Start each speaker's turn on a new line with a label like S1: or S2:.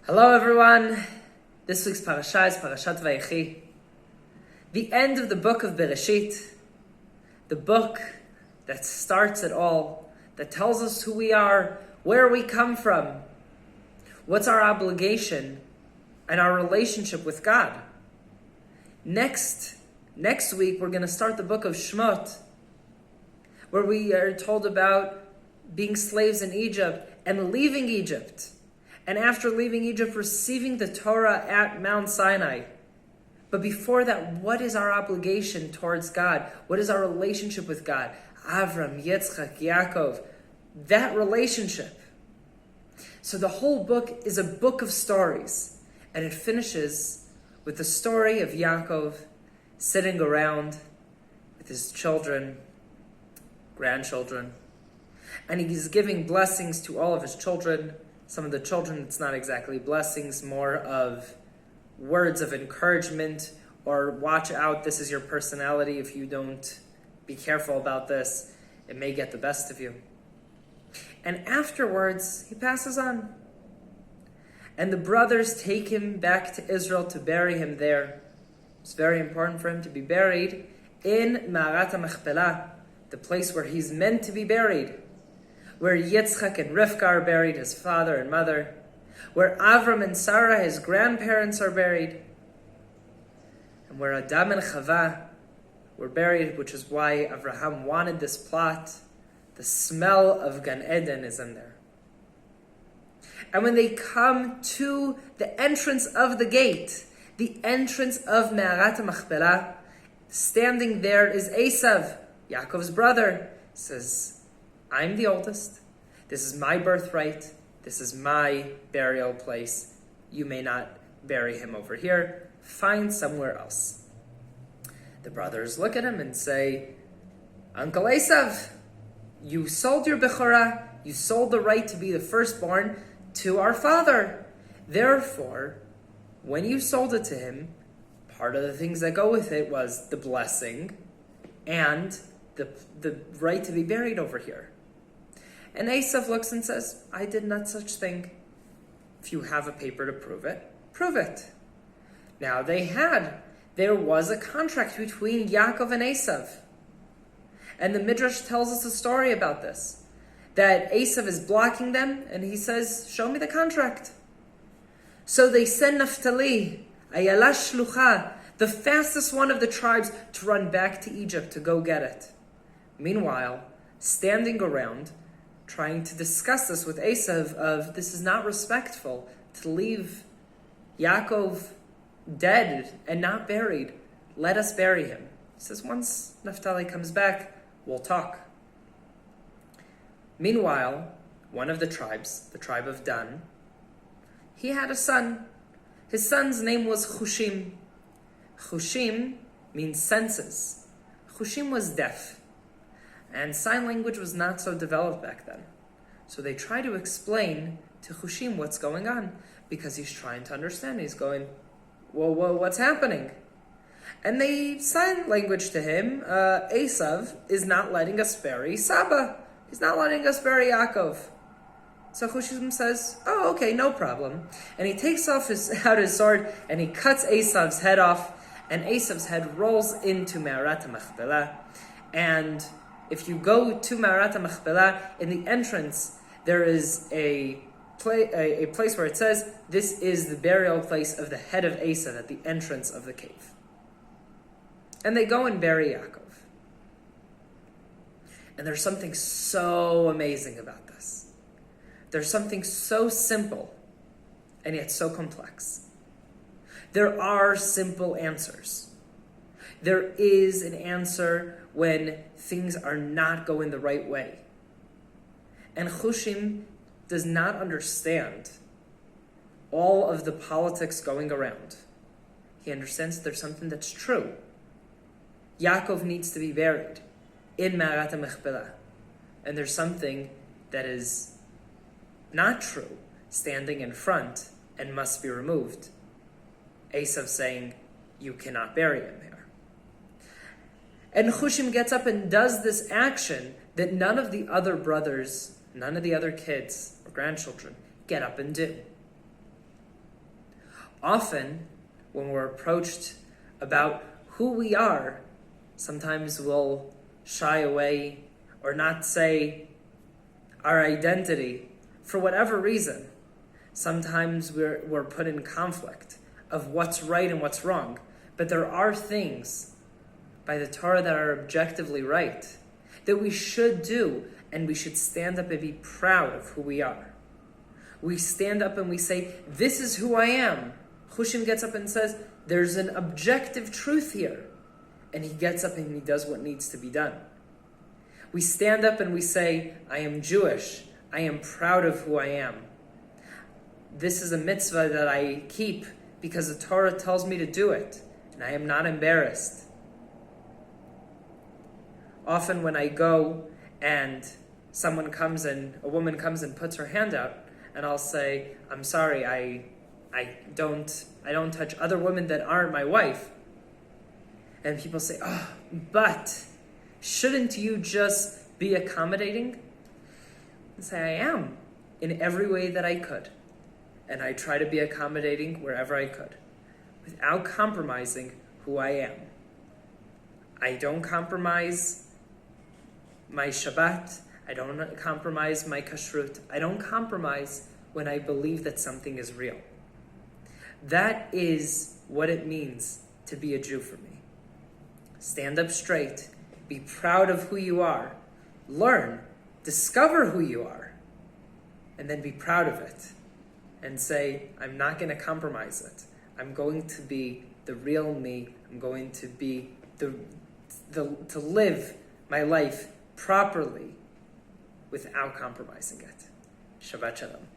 S1: Hello everyone, this week's parasha is Parashat VaYechi, the end of the book of Bereshit, the book that starts it all, that tells us who we are, where we come from, what's our obligation, and our relationship with God. Next week we're going to start the book of Shemot, where we are told about being slaves in Egypt and leaving Egypt. And after leaving Egypt, receiving the Torah at Mount Sinai. But before that, what is our obligation towards God? What is our relationship with God? Avram, Yitzchak, Yaakov, that relationship. So the whole book is a book of stories. And it finishes with the story of Yaakov sitting around with his children, grandchildren. And he's giving blessings to all of his children. Some of the children, it's not exactly blessings, more of words of encouragement or watch out, this is your personality. If you don't be careful about this, it may get the best of you. And afterwards, he passes on. And the brothers take him back to Israel to bury him there. It's very important for him to be buried in Ma'arat HaMachpelah, the place where he's meant to be buried. Where Yitzchak and Rivka are buried, his father and mother. Where Avram and Sarah, his grandparents, are buried. And where Adam and Chava were buried, which is why Abraham wanted this plot. The smell of Gan Eden is in there. And when they come to the entrance of the gate, the entrance of Me'arat HaMachpelah, standing there is Esav, Yaakov's brother, says, I'm the oldest. This is my birthright. This is my burial place. You may not bury him over here. Find somewhere else. The brothers look at him and say, Uncle Esav, you sold your Bechorah. You sold the right to be the firstborn to our father. Therefore, when you sold it to him, part of the things that go with it was the blessing and the right to be buried over here. And Esav looks and says, I did not such thing. If you have a paper to prove it, prove it. Now there was a contract between Yaakov and Esav. And the Midrash tells us a story about this. That Esav is blocking them and he says, show me the contract. So they send Naphtali, Ayala Shlucha, the fastest one of the tribes, to run back to Egypt to go get it. Meanwhile, standing around, trying to discuss this with Esav of this is not respectful to leave Yaakov dead and not buried. Let us bury him. He says, once Naphtali comes back, we'll talk. Meanwhile, one of the tribes, the tribe of Dan, he had a son. His son's name was Chushim. Chushim means senses. Chushim was deaf. And sign language was not so developed back then. So they try to explain to Chushim what's going on, because he's trying to understand. He's going, whoa, what's happening? And they sign language to him. Esav is not letting us bury Saba. He's not letting us bury Yaakov. So Chushim says, oh, okay, no problem. And he takes out his sword and he cuts Esav's head off. And Esav's head rolls into Me'arat HaMachpelah. And if you go to Ma'arat HaMachpelah, in the entrance, there is a place where it says, this is the burial place of the head of Esav at the entrance of the cave. And they go and bury Yaakov. And there's something so amazing about this. There's something so simple, and yet so complex. There are simple answers. There is an answer when things are not going the right way. And Chushim does not understand all of the politics going around. He understands there's something that's true. Yaakov needs to be buried in Ma'arat HaMachpelah. And there's something that is not true, standing in front and must be removed. Esav saying, you cannot bury him here. And Chushim gets up and does this action that none of the other brothers, none of the other kids or grandchildren get up and do. Often, when we're approached about who we are, sometimes we'll shy away or not say our identity for whatever reason. Sometimes we're put in conflict of what's right and what's wrong. But there are things by the Torah that are objectively right, that we should do, and we should stand up and be proud of who we are. We stand up and we say, this is who I am. Hushim gets up and says, there's an objective truth here. And he gets up and he does what needs to be done. We stand up and we say, I am Jewish. I am proud of who I am. This is a mitzvah that I keep because the Torah tells me to do it, and I am not embarrassed. Often when I go and a woman comes and puts her hand out, and I'll say, I'm sorry, I don't touch other women that aren't my wife. And people say, oh, but shouldn't you just be accommodating? I say, I am, in every way that I could. And I try to be accommodating wherever I could, without compromising who I am. I don't compromise my Shabbat. I don't compromise my kashrut. I don't compromise when I believe that something is real. That is what it means to be a Jew for me. Stand up straight. Be proud of who you are. Learn. Discover who you are. And then be proud of it. And say, I'm not going to compromise it. I'm going to be the real me. I'm going to be to live my life properly without compromising it. Shabbat Shalom.